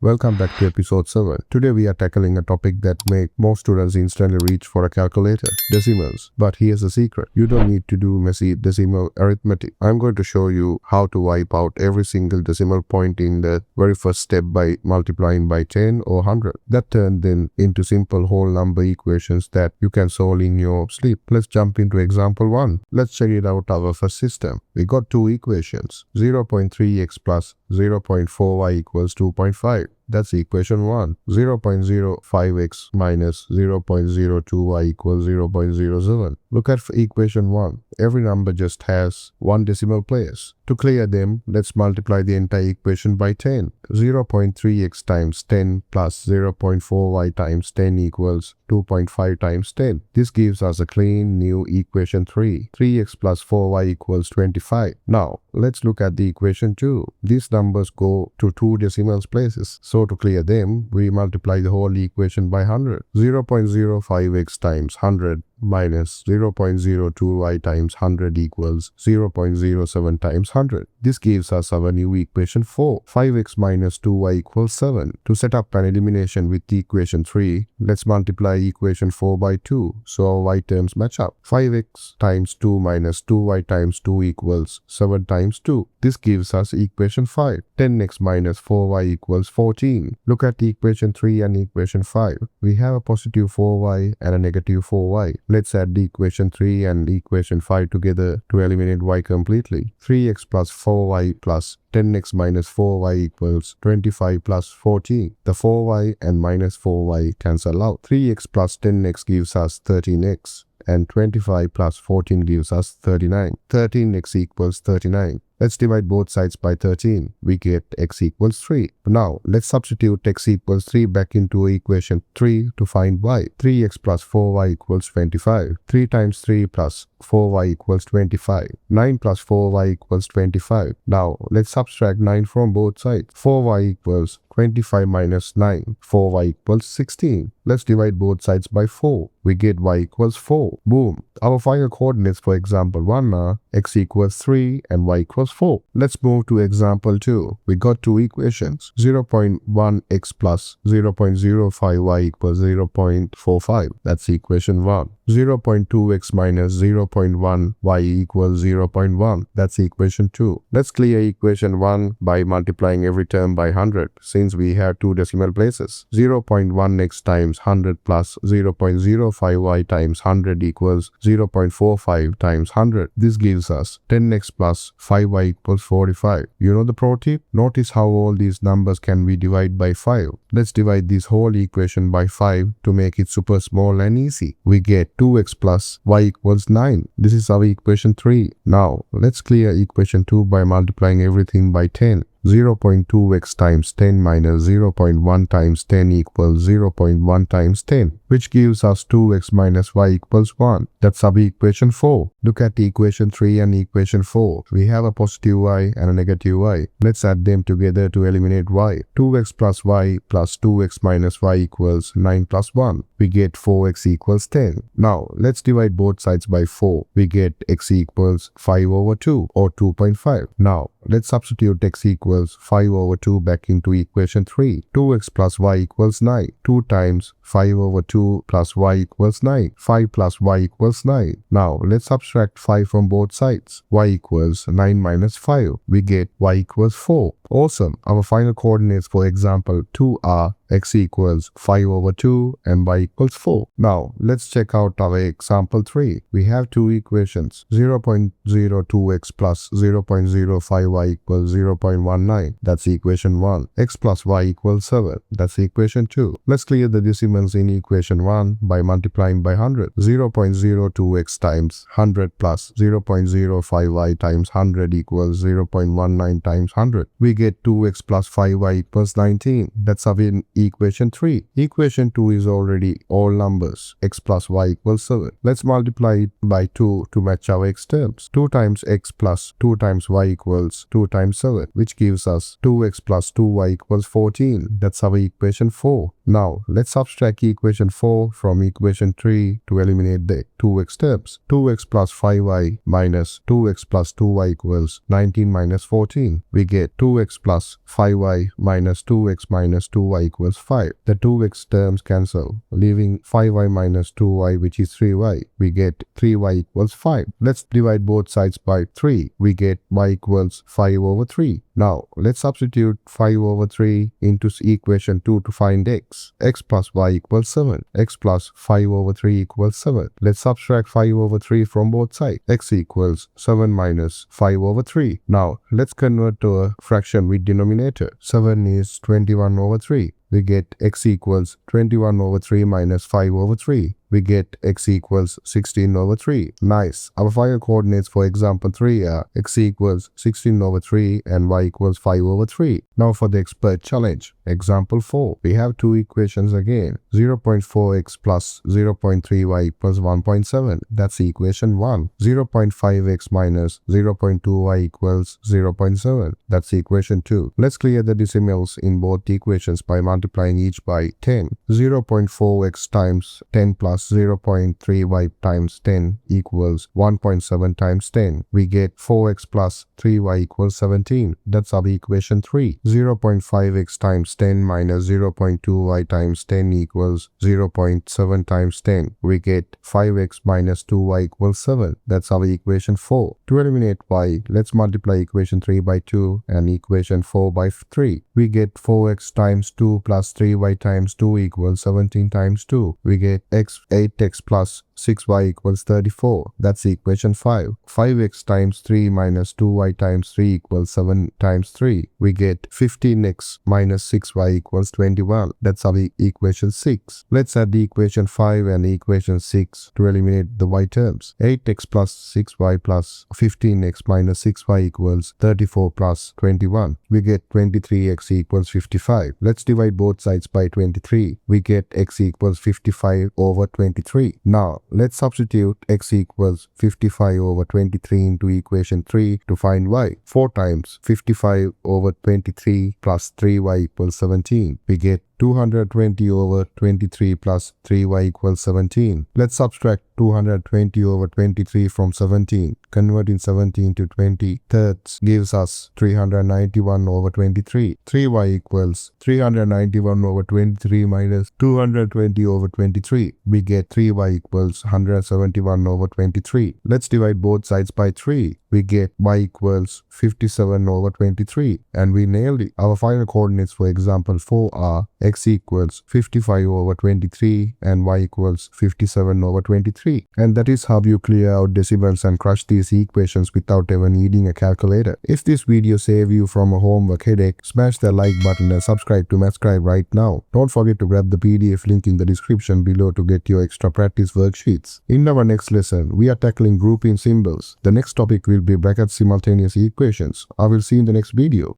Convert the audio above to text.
Welcome back to episode 7. Today we are tackling a topic that makes most students instantly reach for a calculator, decimals. But here's the secret. You don't need to do messy decimal arithmetic. I'm going to show you how to wipe out every single decimal point in the very first step by multiplying by 10 or 100. That turned then into simple whole number equations that you can solve in your sleep. Let's jump into example 1. Let's check it out our first system. We got two equations, 0.3x plus 0.4y equals 2.5. That's equation 1. 0.05x minus 0.02y equals 0.07. Look at equation 1. Every number just has one decimal place. To clear them, let's multiply the entire equation by 10. 0.3x times 10 plus 0.4y times 10 equals 2.5 times 10. This gives us a clean new equation 3. 3x plus 4y equals 25. Now, let's look at the equation 2. These numbers go to two decimal places. So to clear them, we multiply the whole equation by 100. 0.05x times 100 minus 0.02y times 100 equals 0.07 times 100. This gives us our new equation 4. 5x minus 2y equals 7. To set up an elimination with the equation 3, let's multiply equation 4 by 2 so our y terms match up. 5x times 2 minus 2y times 2 equals 7 times 2. This gives us equation 5. 10x minus 4y equals 14. Look at equation 3 and equation 5. We have a positive 4y and a negative 4y. Let's add the equation 3 and equation 5 together to eliminate y completely. 3x plus 4y plus 10x minus 4y equals 25 plus 14. The 4y and minus 4y cancel out. 3x plus 10x gives us 13x. And 25 plus 14 gives us 39. 13x equals 39. Let's divide both sides by 13. We get x equals 3. Now, let's substitute x equals 3 back into equation 3 to find y. 3x plus 4y equals 25. 3 times 3 plus 4y equals 25. 9 plus 4y equals 25. Now, let's subtract 9 from both sides. 4y equals 25 minus 9. 4y equals 16. Let's divide both sides by 4. We get y equals 4. Boom. Our final coordinates for example 1 are x equals 3 and y equals 4. Let's move to example 2. We got two equations. 0.1x plus 0.05y equals 0.45. That's equation 1. 0.2x minus 0.1y equals 0.1. That's equation 2. Let's clear equation 1 by multiplying every term by 100 since we have two decimal places. 0.1x times 100 plus 0.05y times 100 equals 0.45 times 100. This gives us 10x plus 5y equals 45. You know the pro tip? Notice how all these numbers can be divided by 5. Let's divide this whole equation by 5 to make it super small and easy. We get 2x plus y equals 9. This is our equation 3. Now, let's clear equation 2 by multiplying everything by 10. 0.2x times 10 minus 0.1 times 10 equals 0.1 times 10, which gives us 2x minus y equals 1. That's our equation 4. Look at equation 3 and equation 4. We have a positive y and a negative y. Let's add them together to eliminate y. 2x plus y plus 2x minus y equals 9 plus 1. We get 4x equals 10. Now, let's divide both sides by 4. We get x equals 5 over 2 or 2.5. Now, let's substitute x equals 5 over 2 back into equation 3. 2x plus y equals 9. 2 times 5 over 2 plus y equals 9. 5 plus y equals 9. Now, let's subtract 5 from both sides. Y equals 9 minus 5. We get y equals 4. Awesome. Our final coordinates for example 2 are x equals 5 over 2 and y equals 4. Now, let's check out our example 3. We have two equations. 0.02x plus 0.05y equals 0.19. That's equation 1. X plus y equals 7. That's equation 2. Let's clear the decimals in equation 1 by multiplying by 100. 0.02x times 100 plus 0.05y times 100 equals 0.19 times 100. We get 2x plus 5y equals 19. That's our equation 3. Equation 2 is already all numbers. X plus y equals 7. Let's multiply it by 2 to match our x terms. 2 times x plus 2 times y equals 2 times 7, which gives us 2x plus 2y equals 14. That's our equation 4. Now, let's subtract equation 4 from equation 3 to eliminate the 2x terms. 2x plus 5y minus 2x plus 2y equals 19 minus 14. We get 2x plus 5y minus 2x minus 2y equals 5. The 2x terms cancel, leaving 5y minus 2y, which is 3y. We get 3y equals 5. Let's divide both sides by 3. We get y equals 5 over 3. Now, let's substitute 5 over 3 into equation 2 to find x. X plus y equals 7. X plus 5 over 3 equals 7. Let's subtract 5 over 3 from both sides. X equals 7 minus 5 over 3. Now, let's convert to a fraction with denominator. 7 is 21 over 3. We get x equals 21 over 3 minus 5 over 3. We get x equals 16 over 3. Nice. Our final coordinates for example 3 are x equals 16 over 3 and y equals 5 over 3. Now for the expert challenge. Example 4. We have two equations again. 0.4x plus 0.3y equals 1.7. That's equation 1. 0.5x minus 0.2y equals 0.7. That's equation 2. Let's clear the decimals in both equations by multiplying each by 10. 0.4x times 10 plus 0.3y times 10 equals 1.7 times 10. We get 4x plus 3y equals 17. That's our equation 3. 0.5x times 10 minus 0.2y times 10 equals 0.7 times 10. We get 5x minus 2y equals 7. That's our equation 4. To eliminate y, let's multiply equation 3 by 2 and equation 4 by 3. We get 4x times 2 plus 3y times 2 equals 17 times 2. We get 8x plus 6y equals 34. That's equation 5. 5x times 3 minus 2y times 3 equals 7 times 3. We get 15x minus 6y equals 21. That's our equation 6. Let's add the equation 5 and equation 6 to eliminate the y terms. 8x plus 6y plus 15x minus 6y equals 34 plus 21. We get 23x equals 55. Let's divide both sides by 23. We get x equals 55 over 23. Now, let's substitute x equals 55 over 23 into equation 3 to find y. 4 times 55 over 23 plus 3y equals 17. We get 220 over 23 plus 3y equals 17. Let's subtract 220 over 23 from 17. Converting 17 to 20 thirds gives us 391 over 23. 3y equals 391 over 23 minus 220 over 23. We get 3y equals 171 over 23. Let's divide both sides by 3. We get y equals 57 over 23. And we nailed it. Our final coordinates for example 4 are x equals 55 over 23 and y equals 57 over 23. And that is how you clear out decimals and crush these equations without ever needing a calculator. If this video saved you from a homework headache, smash the like button and subscribe to Scribe right now. Don't forget to grab the PDF link in the description below to get your extra practice worksheets. In our next lesson, we are tackling grouping symbols. The next topic will be bracket simultaneous equations. I will see you in the next video.